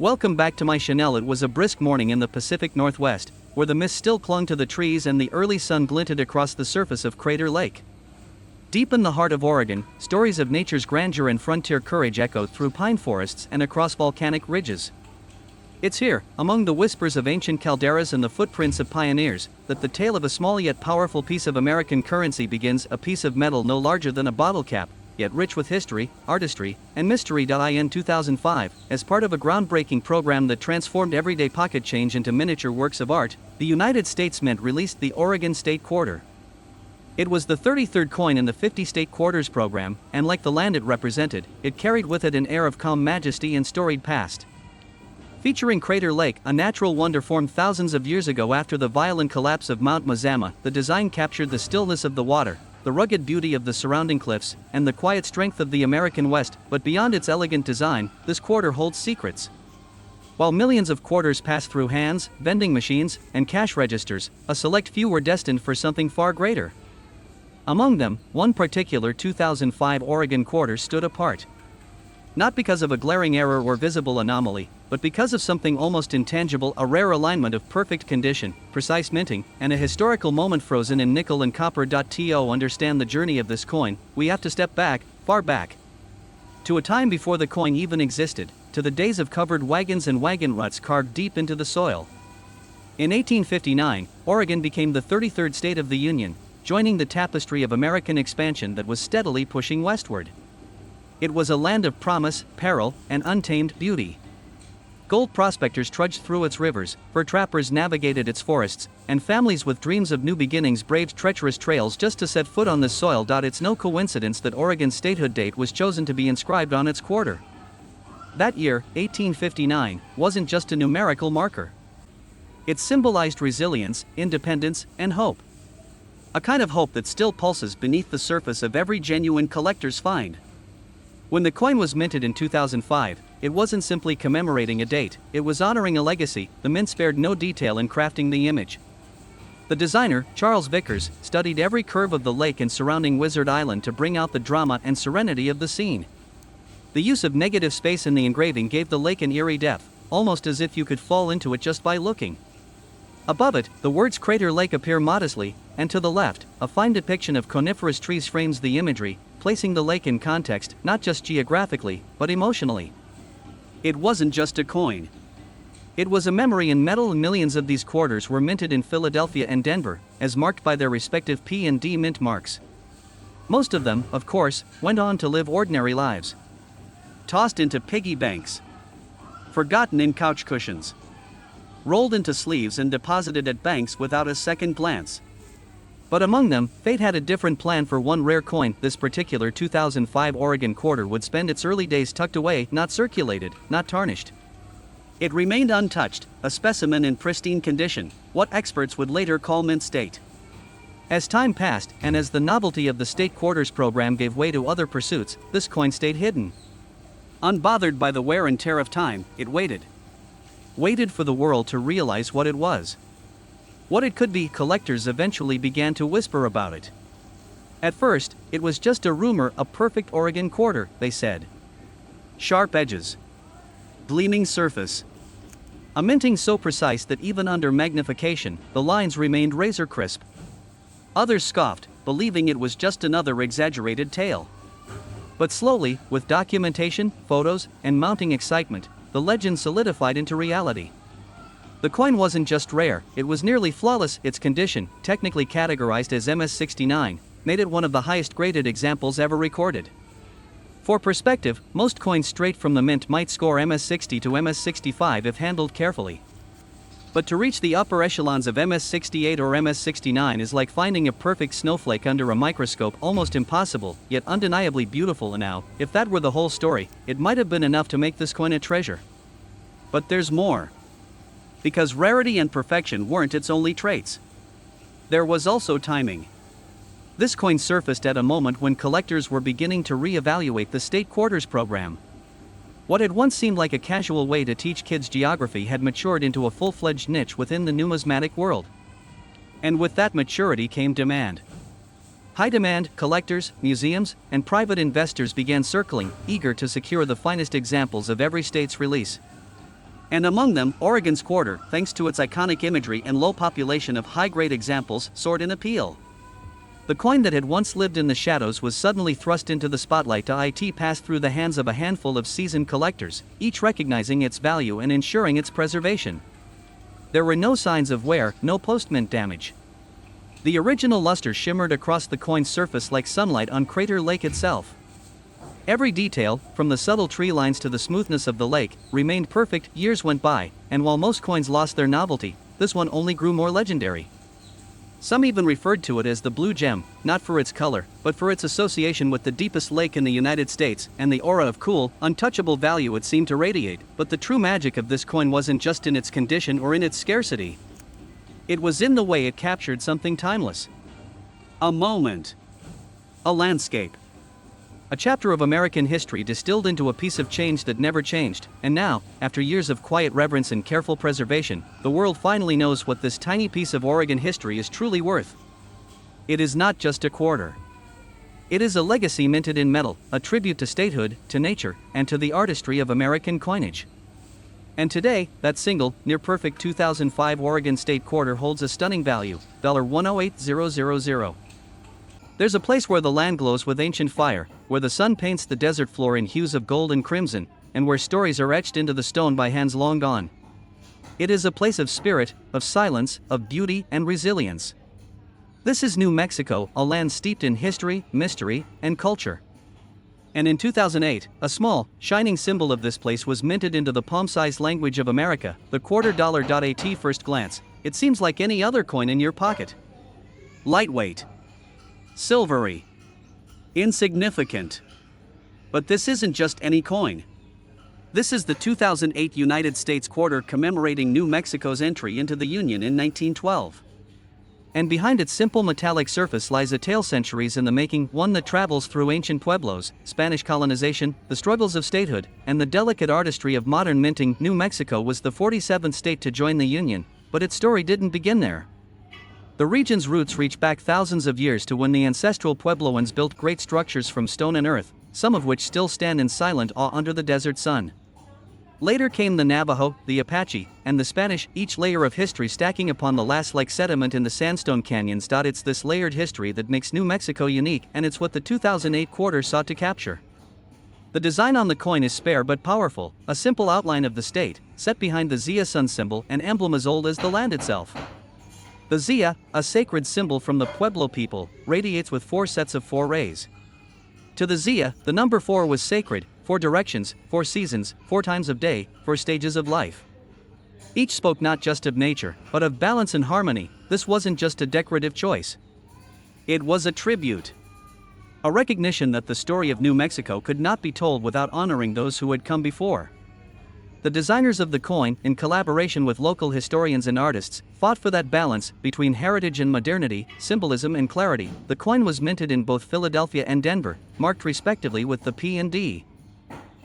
Welcome back to my channel. It was a brisk morning in the Pacific Northwest, where the mist still clung to the trees and the early sun glinted across the surface of Crater Lake. Deep in the heart of Oregon, stories of nature's grandeur and frontier courage echo through pine forests and across volcanic ridges. It's here, among the whispers of ancient calderas and the footprints of pioneers, that the tale of a small yet powerful piece of American currency begins. A piece of metal no larger than a bottle cap, yet rich with history, artistry, and mystery. In 2005, as part of a groundbreaking program that transformed everyday pocket change into miniature works of art, the United States Mint released the Oregon State Quarter. It was the 33rd coin in the 50 State Quarters program, and like the land it represented, it carried with it an air of calm majesty and storied past. Featuring Crater Lake, a natural wonder formed thousands of years ago after the violent collapse of Mount Mazama, the design captured the stillness of the water, the rugged beauty of the surrounding cliffs, and the quiet strength of the American West. But beyond its elegant design, this quarter holds secrets. While millions of quarters pass through hands, vending machines, and cash registers, a select few were destined for something far greater. Among them, one particular 2005 Oregon quarter stood apart. Not because of a glaring error or visible anomaly, but because of something almost intangible: a rare alignment of perfect condition, precise minting, and a historical moment frozen in nickel and copper. To understand the journey of this coin, we have to step back, far back, to a time before the coin even existed, to the days of covered wagons and wagon ruts carved deep into the soil. In 1859, Oregon became the 33rd state of the Union, joining the tapestry of American expansion that was steadily pushing westward. It was a land of promise, peril, and untamed beauty. Gold prospectors trudged through its rivers, fur trappers navigated its forests, and families with dreams of new beginnings braved treacherous trails just to set foot on this soil. It's no coincidence that Oregon's statehood date was chosen to be inscribed on its quarter. That year, 1859, wasn't just a numerical marker. It symbolized resilience, independence, and hope. A kind of hope that still pulses beneath the surface of every genuine collector's find. When the coin was minted in 2005, it wasn't simply commemorating a date, it was honoring a legacy. The mint spared no detail in crafting the image. The designer, Charles Vickers, studied every curve of the lake and surrounding Wizard Island to bring out the drama and serenity of the scene. The use of negative space in the engraving gave the lake an eerie depth, almost as if you could fall into it just by looking. Above it, the words Crater Lake appear modestly, and to the left, a fine depiction of coniferous trees frames the imagery, placing the lake in context, not just geographically, but emotionally. It wasn't just a coin. It was a memory in metal, and millions of these quarters were minted in Philadelphia and Denver, as marked by their respective P&D mint marks. Most of them, of course, went on to live ordinary lives. Tossed into piggy banks. Forgotten in couch cushions. Rolled into sleeves and deposited at banks without a second glance. But among them, fate had a different plan for one rare coin. This particular 2005 Oregon quarter would spend its early days tucked away, not circulated, not tarnished. It remained untouched, a specimen in pristine condition, what experts would later call mint state. As time passed, and as the novelty of the state quarters program gave way to other pursuits, this coin stayed hidden. Unbothered by the wear and tear of time, it waited. Waited for the world to realize what it was. What it could be. Collectors eventually began to whisper about it. At first, it was just a rumor, a perfect Oregon quarter, they said. Sharp edges. Gleaming surface. A minting so precise that even under magnification, the lines remained razor crisp. Others scoffed, believing it was just another exaggerated tale. But slowly, with documentation, photos, and mounting excitement, the legend solidified into reality. The coin wasn't just rare, it was nearly flawless. Its condition, technically categorized as MS69, made it one of the highest graded examples ever recorded. For perspective, most coins straight from the mint might score MS60 to MS65 if handled carefully. But to reach the upper echelons of MS68 or MS69 is like finding a perfect snowflake under a microscope, almost impossible, yet undeniably beautiful. And now, if that were the whole story, it might have been enough to make this coin a treasure. But there's more. Because rarity and perfection weren't its only traits. There was also timing. This coin surfaced at a moment when collectors were beginning to re-evaluate the state quarters program. What had once seemed like a casual way to teach kids geography had matured into a full-fledged niche within the numismatic world. And with that maturity came demand. High demand, collectors, museums, and private investors began circling, eager to secure the finest examples of every state's release. And among them, Oregon's quarter, thanks to its iconic imagery and low population of high-grade examples, soared in appeal. The coin that had once lived in the shadows was suddenly thrust into the spotlight to it pass through the hands of a handful of seasoned collectors, each recognizing its value and ensuring its preservation. There were no signs of wear, no post-mint damage. The original luster shimmered across the coin's surface like sunlight on Crater Lake itself. Every detail, from the subtle tree lines to the smoothness of the lake, remained perfect. Years went by, and while most coins lost their novelty, this one only grew more legendary. Some even referred to it as the blue gem, not for its color, but for its association with the deepest lake in the United States and the aura of cool, untouchable value it seemed to radiate. But the true magic of this coin wasn't just in its condition or in its scarcity. It was in the way it captured something timeless. A moment. A landscape. A chapter of American history distilled into a piece of change that never changed, and now, after years of quiet reverence and careful preservation, the world finally knows what this tiny piece of Oregon history is truly worth. It is not just a quarter. It is a legacy minted in metal, a tribute to statehood, to nature, and to the artistry of American coinage. And today, that single, near-perfect 2005 Oregon State quarter holds a stunning value, $108,000. There's a place where the land glows with ancient fire, where the sun paints the desert floor in hues of gold and crimson, and where stories are etched into the stone by hands long gone. It is a place of spirit, of silence, of beauty and resilience. This is New Mexico, a land steeped in history, mystery, and culture. And in 2008, a small, shining symbol of this place was minted into the palm-sized language of America, the quarter dollar. At first glance, it seems like any other coin in your pocket. Lightweight. Silvery. Insignificant. But this isn't just any coin. This is the 2008 United States quarter commemorating New Mexico's entry into the Union in 1912. And behind its simple metallic surface lies a tale centuries in the making, one that travels through ancient pueblos, Spanish colonization, the struggles of statehood, and the delicate artistry of modern minting. New Mexico was the 47th state to join the Union, but its story didn't begin there. The region's roots reach back thousands of years to when the ancestral Puebloans built great structures from stone and earth, some of which still stand in silent awe under the desert sun. Later came the Navajo, the Apache, and the Spanish, each layer of history stacking upon the last like sediment in the sandstone canyons. It's this layered history that makes New Mexico unique, and it's what the 2008 quarter sought to capture. The design on the coin is spare but powerful, a simple outline of the state, set behind the Zia sun symbol, an emblem as old as the land itself. The Zia, a sacred symbol from the Pueblo people, radiates with 4 sets of 4 rays. To the Zia, the number 4 was sacred, 4 directions, 4 seasons, 4 times of day, 4 stages of life. Each spoke not just of nature, but of balance and harmony. This wasn't just a decorative choice. It was a tribute. A recognition that the story of New Mexico could not be told without honoring those who had come before. The designers of the coin, in collaboration with local historians and artists, fought for that balance between heritage and modernity, symbolism and clarity. The coin was minted in both Philadelphia and Denver, marked respectively with the P and D.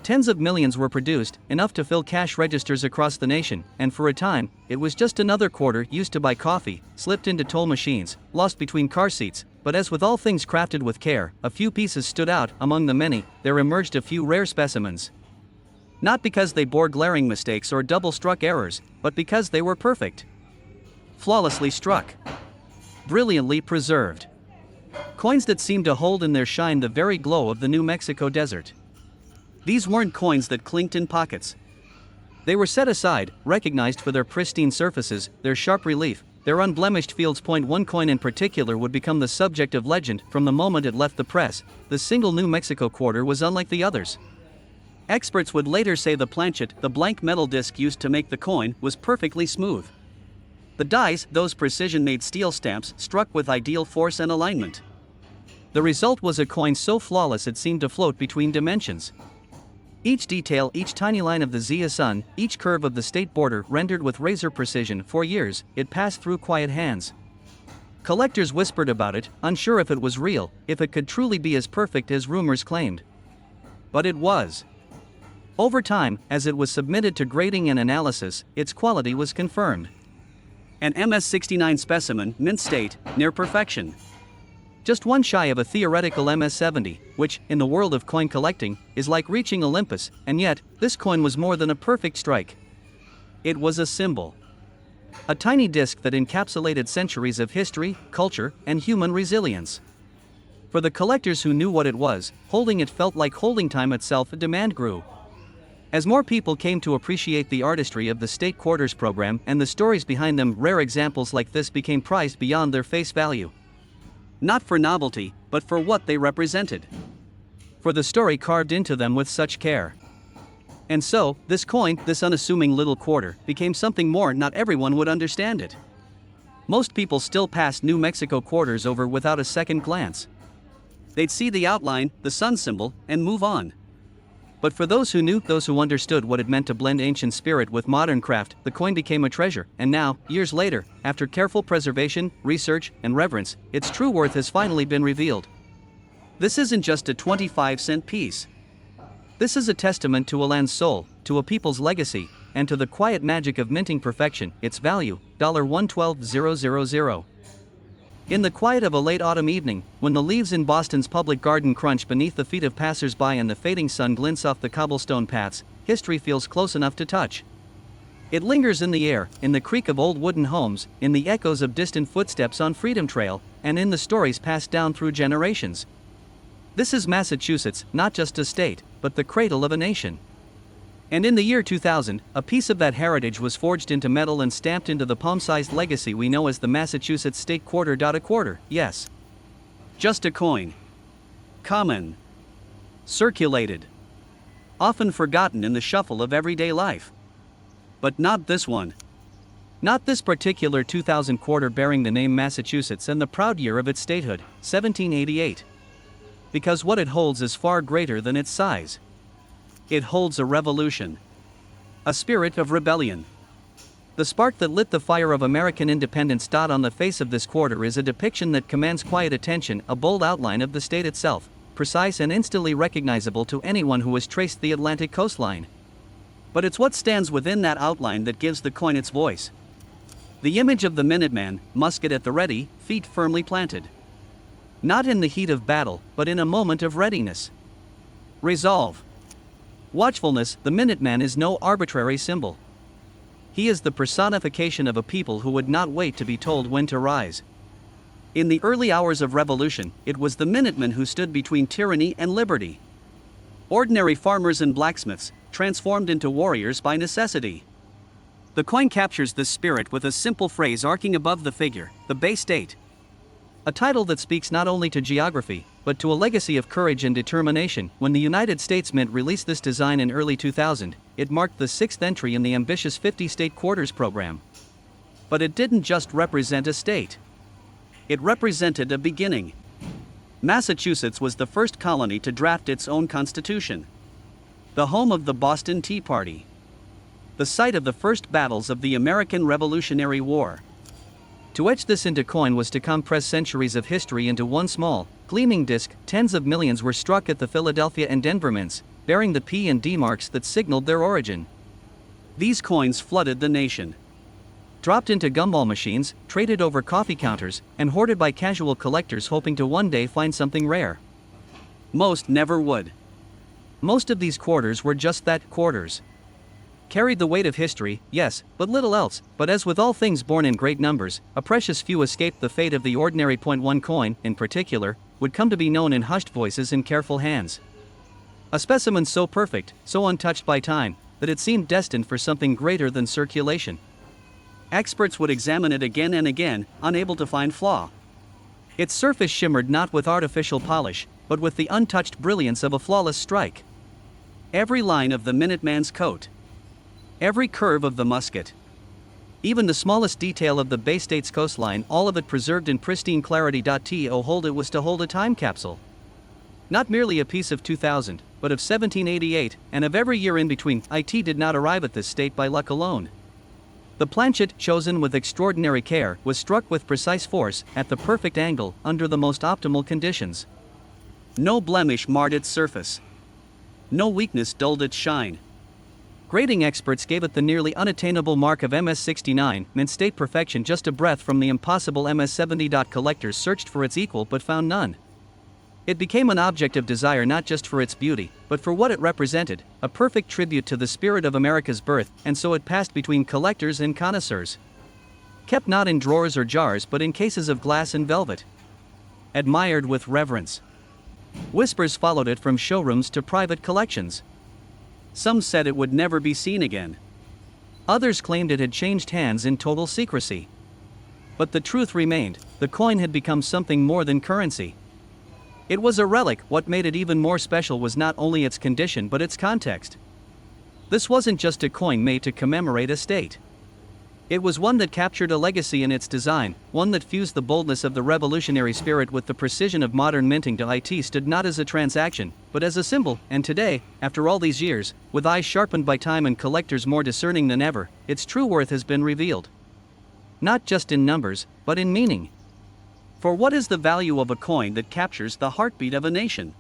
Tens of millions were produced, enough to fill cash registers across the nation, and for a time, it was just another quarter used to buy coffee, slipped into toll machines, lost between car seats. But as with all things crafted with care, a few pieces stood out. Among the many, there emerged a few rare specimens. Not because they bore glaring mistakes or double-struck errors, but because they were perfect. Flawlessly struck. Brilliantly preserved. Coins that seemed to hold in their shine the very glow of the New Mexico desert. These weren't coins that clinked in pockets. They were set aside, recognized for their pristine surfaces, their sharp relief, their unblemished fields. One coin in particular would become the subject of legend from the moment it left the press. The single New Mexico quarter was unlike the others. Experts would later say the planchet, the blank metal disc used to make the coin, was perfectly smooth. The dies, those precision-made steel stamps, struck with ideal force and alignment. The result was a coin so flawless it seemed to float between dimensions. Each detail, each tiny line of the Zia sun, each curve of the state border rendered with razor precision. For years, it passed through quiet hands. Collectors whispered about it, unsure if it was real, if it could truly be as perfect as rumors claimed. But it was. Over time, as it was submitted to grading and analysis, its quality was confirmed. An MS-69 specimen, mint state, near perfection. Just one shy of a theoretical MS-70, which, in the world of coin collecting, is like reaching Olympus, and yet, this coin was more than a perfect strike. It was a symbol. A tiny disc that encapsulated centuries of history, culture, and human resilience. For the collectors who knew what it was, holding it felt like holding time itself. Demand grew. As more people came to appreciate the artistry of the State Quarters program and the stories behind them, rare examples like this became prized beyond their face value. Not for novelty, but for what they represented. For the story carved into them with such care. And so, this coin, this unassuming little quarter, became something more. Not everyone would understand it. Most people still passed New Mexico quarters over without a second glance. They'd see the outline, the sun symbol, and move on. But for those who knew, those who understood what it meant to blend ancient spirit with modern craft, the coin became a treasure, and now, years later, after careful preservation, research, and reverence, its true worth has finally been revealed. This isn't just a 25-cent piece. This is a testament to a land's soul, to a people's legacy, and to the quiet magic of minting perfection. Its value, $112,000. In the quiet of a late autumn evening, when the leaves in Boston's public garden crunch beneath the feet of passers-by and the fading sun glints off the cobblestone paths, history feels close enough to touch. It lingers in the air, in the creak of old wooden homes, in the echoes of distant footsteps on Freedom Trail, and in the stories passed down through generations. This is Massachusetts, not just a state, but the cradle of a nation. And in the year 2000, a piece of that heritage was forged into metal and stamped into the palm-sized legacy we know as the Massachusetts State Quarter. A quarter, yes. Just a coin. Common. Circulated. Often forgotten in the shuffle of everyday life. But not this one. Not this particular 2000 quarter bearing the name Massachusetts and the proud year of its statehood, 1788. Because what it holds is far greater than its size. It holds a revolution. A spirit of rebellion. The spark that lit the fire of American independence. On the face of this quarter is a depiction that commands quiet attention, a bold outline of the state itself, precise and instantly recognizable to anyone who has traced the Atlantic coastline. But it's what stands within that outline that gives the coin its voice. The image of the Minuteman, musket at the ready, feet firmly planted. Not in the heat of battle, but in a moment of readiness. Resolve. Watchfulness. The Minuteman is no arbitrary symbol. He is the personification of a people who would not wait to be told when to rise. In the early hours of revolution, it was the Minutemen who stood between tyranny and liberty. Ordinary farmers and blacksmiths, transformed into warriors by necessity. The coin captures this spirit with a simple phrase arcing above the figure, the Bay State. A title that speaks not only to geography, but to a legacy of courage and determination. When the United States Mint released this design in early 2000, it marked the sixth entry in the ambitious 50-state quarters program. But it didn't just represent a state. It represented a beginning. Massachusetts was the first colony to draft its own constitution. The home of the Boston Tea Party. The site of the first battles of the American Revolutionary War. To etch this into coin was to compress centuries of history into one small, gleaming disc. Tens of millions were struck at the Philadelphia and Denver mints, bearing the P and D marks that signaled their origin. These coins flooded the nation. Dropped into gumball machines, traded over coffee counters, and hoarded by casual collectors hoping to one day find something rare. Most never would. Most of these quarters were just that, quarters. Carried the weight of history, yes, but little else. But as with all things born in great numbers, a precious few escaped the fate of the ordinary. .1 coin, in particular, would come to be known in hushed voices and careful hands. A specimen so perfect, so untouched by time, that it seemed destined for something greater than circulation. Experts would examine it again and again, unable to find flaw. Its surface shimmered not with artificial polish, but with the untouched brilliance of a flawless strike. Every line of the Minuteman's coat. Every curve of the musket. Even the smallest detail of the Bay State's coastline, all of it preserved in pristine clarity. To hold it was to hold a time capsule. Not merely a piece of 2000, but of 1788, and of every year in between. It did not arrive at this state by luck alone. The planchet, chosen with extraordinary care, was struck with precise force, at the perfect angle, under the most optimal conditions. No blemish marred its surface. No weakness dulled its shine. Grading experts gave it the nearly unattainable mark of MS69, mint state perfection, just a breath from the impossible MS70. Collectors searched for its equal but found none. It became an object of desire not just for its beauty, but for what it represented, a perfect tribute to the spirit of America's birth, and so it passed between collectors and connoisseurs. Kept not in drawers or jars but in cases of glass and velvet. Admired with reverence. Whispers followed it from showrooms to private collections. Some said it would never be seen again. Others claimed it had changed hands in total secrecy. But the truth remained, the coin had become something more than currency. It was a relic. What made it even more special was not only its condition but its context. This wasn't just a coin made to commemorate a state. It was one that captured a legacy in its design, one that fused the boldness of the revolutionary spirit with the precision of modern minting. It stood not as a transaction, but as a symbol, and today, after all these years, with eyes sharpened by time and collectors more discerning than ever, its true worth has been revealed. Not just in numbers, but in meaning. For what is the value of a coin that captures the heartbeat of a nation?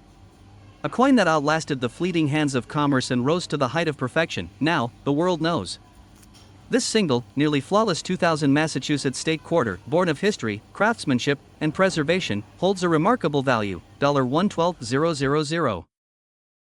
A coin that outlasted the fleeting hands of commerce and rose to the height of perfection, now, the world knows. This single, nearly flawless 2000 Massachusetts State Quarter, born of history, craftsmanship, and preservation, holds a remarkable value, $112,000.